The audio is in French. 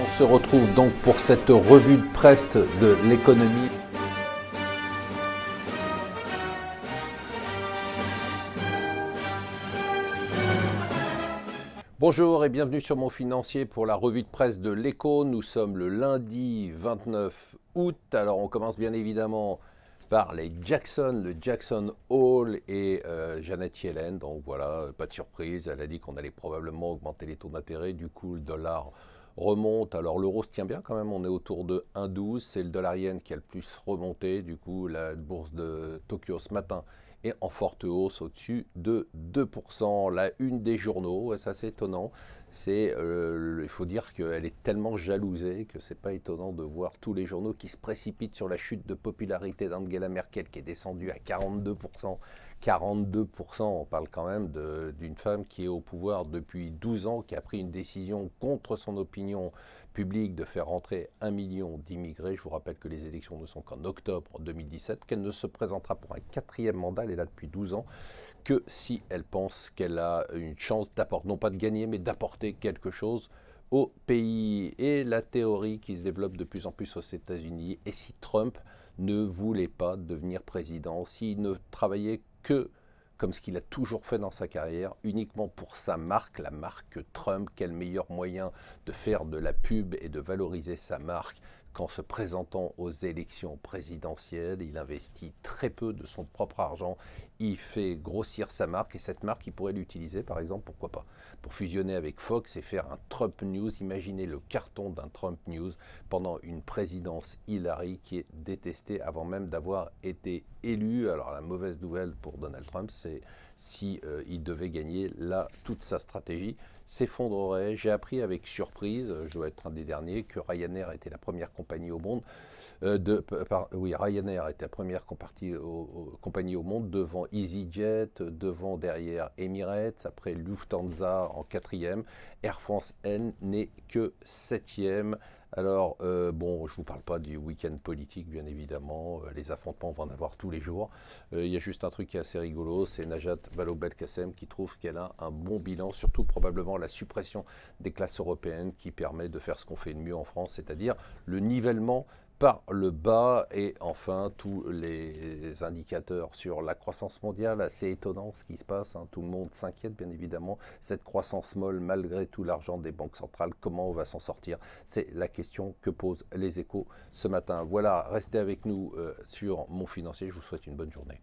On se retrouve donc pour cette revue de presse de l'économie. Bonjour et bienvenue sur Mon Financier pour la revue de presse de l'Écho. Nous sommes le lundi 29 août. Alors on commence bien évidemment par les Jackson, le Jackson Hole et Janet Yellen. Donc voilà, pas de surprise, elle a dit qu'on allait probablement augmenter les taux d'intérêt. Du coup, le dollar remonte. Alors l'euro se tient bien quand même, on est autour de 1,12. C'est le dollar yen qui a le plus remonté. Du coup, la bourse de Tokyo ce matin est en forte hausse au-dessus de 2%. La une des journaux, c'est assez étonnant. Il faut dire qu'elle est tellement jalousée que c'est pas étonnant de voir tous les journaux qui se précipitent sur la chute de popularité d'Angela Merkel qui est descendue à 42%. 42%, on parle quand même d'une femme qui est au pouvoir depuis 12 ans, qui a pris une décision contre son opinion publique de faire rentrer 1 million d'immigrés. Je vous rappelle que les élections ne sont qu'en octobre 2017, qu'elle ne se présentera pour un 4e mandat, elle est là depuis 12 ans, que si elle pense qu'elle a une chance d'apporter, non pas de gagner, mais d'apporter quelque chose au pays. Et la théorie qui se développe de plus en plus aux États-Unis, et si Trump ne voulait pas devenir président, s'il ne travaillait que comme ce qu'il a toujours fait dans sa carrière, uniquement pour sa marque, la marque Trump, quel meilleur moyen de faire de la pub et de valoriser sa marque qu'en se présentant aux élections présidentielles. Il investit très peu de son propre argent, il fait grossir sa marque et cette marque, il pourrait l'utiliser par exemple, pourquoi pas, pour fusionner avec Fox et faire un Trump News. Imaginez le carton d'un Trump News pendant une présidence Hillary qui est détestée avant même d'avoir été élue. Alors la mauvaise nouvelle pour Donald Trump, c'est si il devait gagner, là, toute sa stratégie s'effondrerait. J'ai appris avec surprise, je dois être un des derniers, que Ryanair était la première compagnie au monde Ryanair était la première compagnie au monde devant EasyJet, devant derrière Emirates, après Lufthansa en 4e. Air France, elle, n'est que 7e. Alors, bon, je ne vous parle pas du week-end politique, bien évidemment. Les affrontements, on va en avoir tous les jours. Il y a juste un truc qui est assez rigolo, c'est Najat Vallaud-Belkacem qui trouve qu'elle a un bon bilan, surtout probablement la suppression des classes européennes qui permet de faire ce qu'on fait de mieux en France, c'est-à-dire le nivellement par le bas. Et enfin tous les indicateurs sur la croissance mondiale, assez étonnant ce qui se passe, hein. Tout le monde s'inquiète bien évidemment, cette croissance molle malgré tout l'argent des banques centrales, comment on va s'en sortir? C'est la question que posent les Échos ce matin. Voilà, restez avec nous sur Mon Financier, je vous souhaite une bonne journée.